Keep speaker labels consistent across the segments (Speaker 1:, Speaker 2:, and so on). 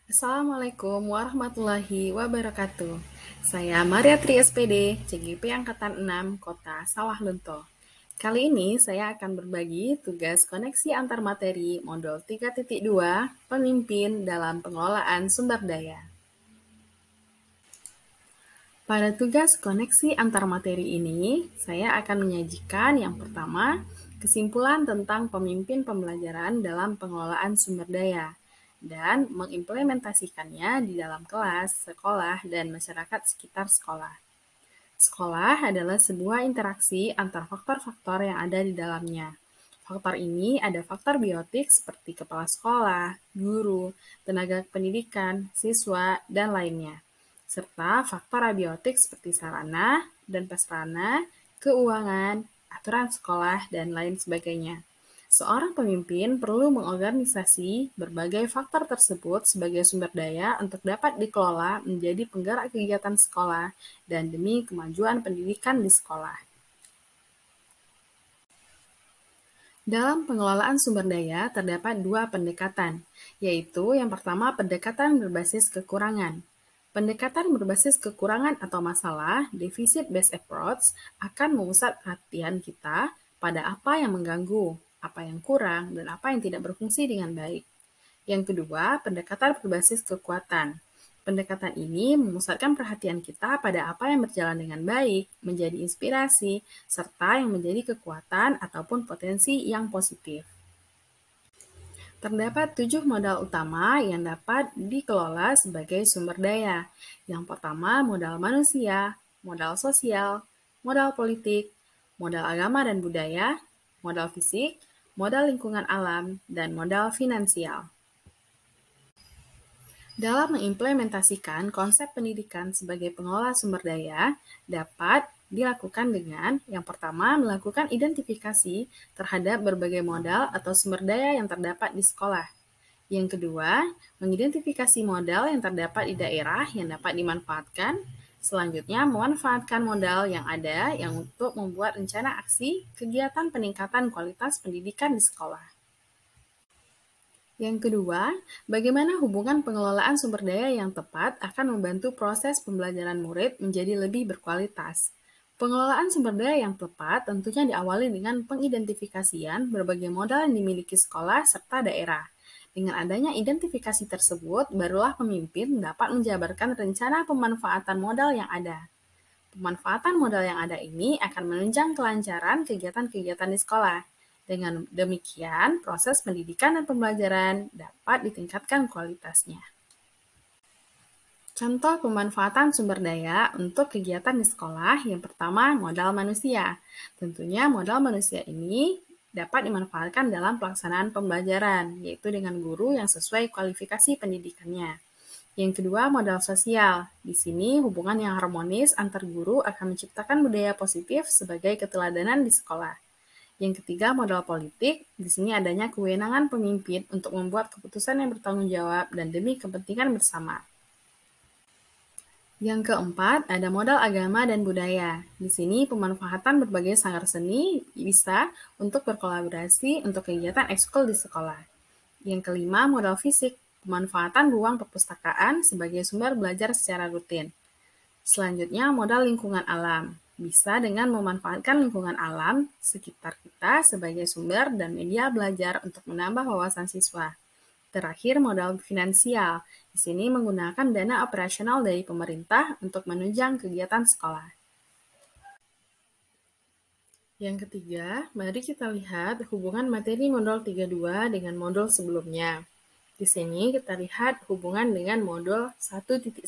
Speaker 1: Assalamualaikum warahmatullahi wabarakatuh. Saya Maria Tri SPD, CGP Angkatan 6, Kota Sawah Lunto. Kali ini saya akan berbagi tugas koneksi antar materi modul 3.2 Pemimpin dalam Pengelolaan Sumber Daya. Pada tugas koneksi antar materi ini, saya akan menyajikan yang pertama, kesimpulan tentang pemimpin pembelajaran dalam pengelolaan sumber daya, dan mengimplementasikannya di dalam kelas, sekolah, dan masyarakat sekitar sekolah. Sekolah adalah sebuah interaksi antar faktor-faktor yang ada di dalamnya. Faktor ini ada faktor biotik seperti kepala sekolah, guru, tenaga pendidikan, siswa, dan lainnya. Serta faktor abiotik seperti sarana dan prasarana, keuangan, aturan sekolah, dan lain sebagainya. Seorang pemimpin perlu mengorganisasi berbagai faktor tersebut sebagai sumber daya untuk dapat dikelola menjadi penggerak kegiatan sekolah dan demi kemajuan pendidikan di sekolah. Dalam pengelolaan sumber daya terdapat dua pendekatan, yaitu yang pertama pendekatan berbasis kekurangan. Pendekatan berbasis kekurangan atau masalah, deficit-based approach, akan memusat perhatian kita pada apa yang mengganggu, apa yang kurang, dan apa yang tidak berfungsi dengan baik. Yang kedua, pendekatan berbasis kekuatan. Pendekatan ini memusatkan perhatian kita pada apa yang berjalan dengan baik, menjadi inspirasi, serta yang menjadi kekuatan ataupun potensi yang positif. Terdapat 7 modal utama yang dapat dikelola sebagai sumber daya. Yang pertama, modal manusia, modal sosial, modal politik, modal agama dan budaya, modal fisik, modal lingkungan alam, dan modal finansial. Dalam mengimplementasikan konsep pendidikan sebagai pengelola sumber daya, dapat dilakukan dengan yang pertama melakukan identifikasi terhadap berbagai modal atau sumber daya yang terdapat di sekolah. Yang kedua, mengidentifikasi modal yang terdapat di daerah yang dapat dimanfaatkan. Selanjutnya, memanfaatkan modal yang ada yang untuk membuat rencana aksi kegiatan peningkatan kualitas pendidikan di sekolah. Yang kedua, bagaimana hubungan pengelolaan sumber daya yang tepat akan membantu proses pembelajaran murid menjadi lebih berkualitas. Pengelolaan sumber daya yang tepat tentunya diawali dengan pengidentifikasian berbagai modal yang dimiliki sekolah serta daerah. Dengan adanya identifikasi tersebut, barulah pemimpin dapat menjabarkan rencana pemanfaatan modal yang ada. Pemanfaatan modal yang ada ini akan menunjang kelancaran kegiatan-kegiatan di sekolah. Dengan demikian, proses pendidikan dan pembelajaran dapat ditingkatkan kualitasnya. Contoh pemanfaatan sumber daya untuk kegiatan di sekolah yang pertama modal manusia. Tentunya modal manusia ini dapat dimanfaatkan dalam pelaksanaan pembelajaran, yaitu dengan guru yang sesuai kualifikasi pendidikannya. Yang kedua, modal sosial. Di sini, hubungan yang harmonis antar guru akan menciptakan budaya positif sebagai keteladanan di sekolah. Yang ketiga, modal politik. Di sini adanya kewenangan pemimpin untuk membuat keputusan yang bertanggung jawab dan demi kepentingan bersama. Yang keempat, ada modal agama dan budaya. Di sini pemanfaatan berbagai sanggar seni bisa untuk berkolaborasi untuk kegiatan ekskul di sekolah. Yang kelima, modal fisik. Pemanfaatan ruang perpustakaan sebagai sumber belajar secara rutin. Selanjutnya, modal lingkungan alam. Bisa dengan memanfaatkan lingkungan alam sekitar kita sebagai sumber dan media belajar untuk menambah wawasan siswa. Terakhir, modal finansial. Di sini menggunakan dana operasional dari pemerintah untuk menunjang kegiatan sekolah. Yang ketiga, mari kita lihat hubungan materi modul 32 dengan modul sebelumnya. Di sini kita lihat hubungan dengan modul 1.1.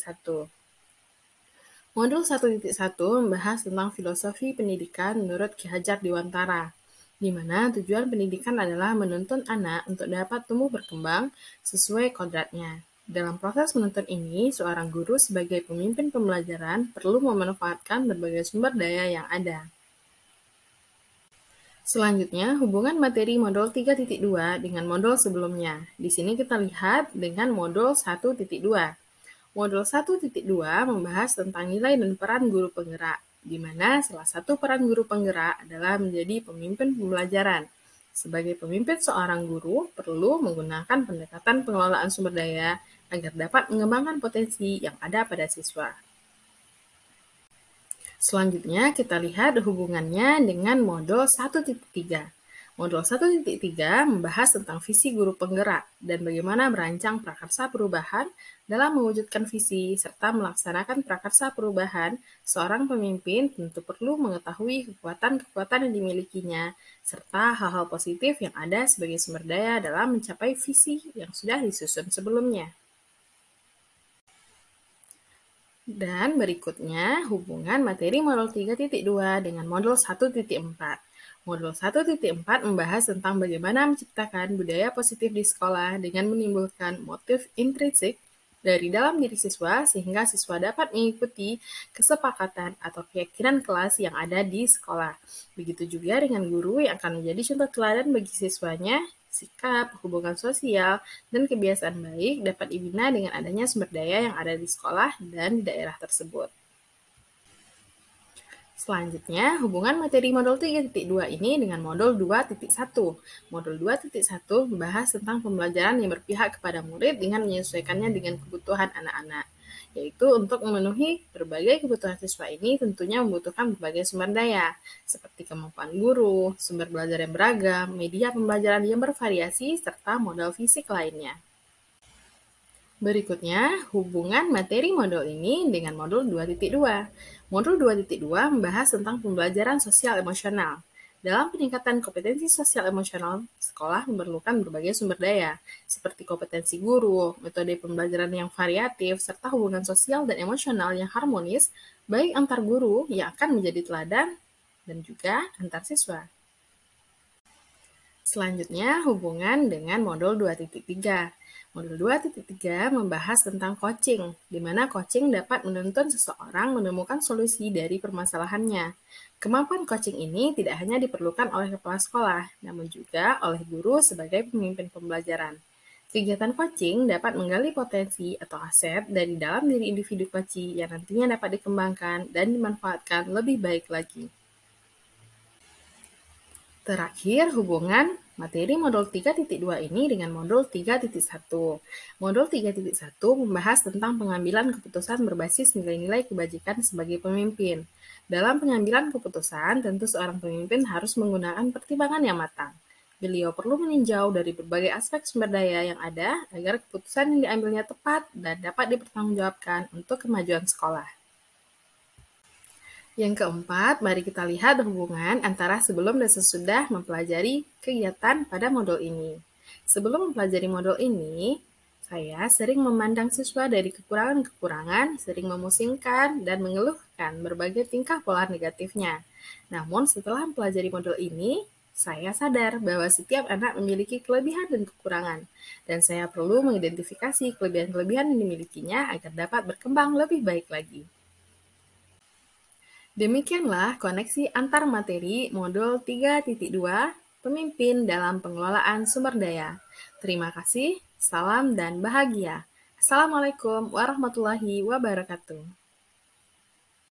Speaker 1: Modul 1.1 membahas tentang filosofi pendidikan menurut Ki Hajar Dewantara, di mana tujuan pendidikan adalah menuntun anak untuk dapat tumbuh berkembang sesuai kodratnya. Dalam proses menuntun ini, seorang guru sebagai pemimpin pembelajaran perlu memanfaatkan berbagai sumber daya yang ada. Selanjutnya, hubungan materi modul 3.2 dengan modul sebelumnya. Di sini kita lihat dengan modul 1.2. Modul 1.2 membahas tentang nilai dan peran guru penggerak, di mana salah satu peran guru penggerak adalah menjadi pemimpin pembelajaran. Sebagai pemimpin seorang guru perlu menggunakan pendekatan pengelolaan sumber daya agar dapat mengembangkan potensi yang ada pada siswa. Selanjutnya, kita lihat hubungannya dengan modul 1.3. Modul 1.3 membahas tentang visi guru penggerak dan bagaimana merancang prakarsa perubahan dalam mewujudkan visi serta melaksanakan prakarsa perubahan. Seorang pemimpin tentu perlu mengetahui kekuatan-kekuatan yang dimilikinya serta hal-hal positif yang ada sebagai sumber daya dalam mencapai visi yang sudah disusun sebelumnya. Dan berikutnya, hubungan materi modul 3.2 dengan modul 1.4. Modul 1.4 membahas tentang bagaimana menciptakan budaya positif di sekolah dengan menimbulkan motif intrinsik dari dalam diri siswa sehingga siswa dapat mengikuti kesepakatan atau keyakinan kelas yang ada di sekolah. Begitu juga dengan guru yang akan menjadi contoh teladan bagi siswanya. Sikap, hubungan sosial, dan kebiasaan baik dapat dibina dengan adanya sumber daya yang ada di sekolah dan di daerah tersebut. Selanjutnya, hubungan materi modul 3.2 ini dengan modul 2.1. Modul 2.1 membahas tentang pembelajaran yang berpihak kepada murid dengan menyesuaikannya dengan kebutuhan anak-anak, yaitu untuk memenuhi berbagai kebutuhan siswa ini tentunya membutuhkan berbagai sumber daya, seperti kemampuan guru, sumber belajar yang beragam, media pembelajaran yang bervariasi, serta modal fisik lainnya. Berikutnya, hubungan materi modul ini dengan modul 2.2. Modul 2.2 membahas tentang pembelajaran sosial emosional. Dalam peningkatan kompetensi sosial emosional, sekolah memerlukan berbagai sumber daya, seperti kompetensi guru, metode pembelajaran yang variatif, serta hubungan sosial dan emosional yang harmonis, baik antar guru yang akan menjadi teladan dan juga antar siswa. Selanjutnya, hubungan dengan modul 2.3. Modul 2.3 membahas tentang coaching, di mana coaching dapat menuntun seseorang menemukan solusi dari permasalahannya. Kemampuan coaching ini tidak hanya diperlukan oleh kepala sekolah, namun juga oleh guru sebagai pemimpin pembelajaran. Kegiatan coaching dapat menggali potensi atau aset dari dalam diri individu coachee yang nantinya dapat dikembangkan dan dimanfaatkan lebih baik lagi. Terakhir, hubungan materi modul 3.2 ini dengan modul 3.1. Modul 3.1 membahas tentang pengambilan keputusan berbasis nilai-nilai kebajikan sebagai pemimpin. Dalam pengambilan keputusan, tentu seorang pemimpin harus menggunakan pertimbangan yang matang. Beliau perlu meninjau dari berbagai aspek sumber daya yang ada agar keputusan yang diambilnya tepat dan dapat dipertanggungjawabkan untuk kemajuan sekolah. Yang keempat, mari kita lihat hubungan antara sebelum dan sesudah mempelajari kegiatan pada modul ini. Sebelum mempelajari modul ini, saya sering memandang siswa dari kekurangan-kekurangan, sering memusingkan, dan mengeluhkan berbagai tingkah pola negatifnya. Namun setelah mempelajari modul ini, saya sadar bahwa setiap anak memiliki kelebihan dan kekurangan, dan saya perlu mengidentifikasi kelebihan-kelebihan yang dimilikinya agar dapat berkembang lebih baik lagi. Demikianlah koneksi antar materi modul 3.2 Pemimpin dalam Pengelolaan Sumber Daya. Terima kasih, salam dan bahagia. Assalamualaikum warahmatullahi wabarakatuh.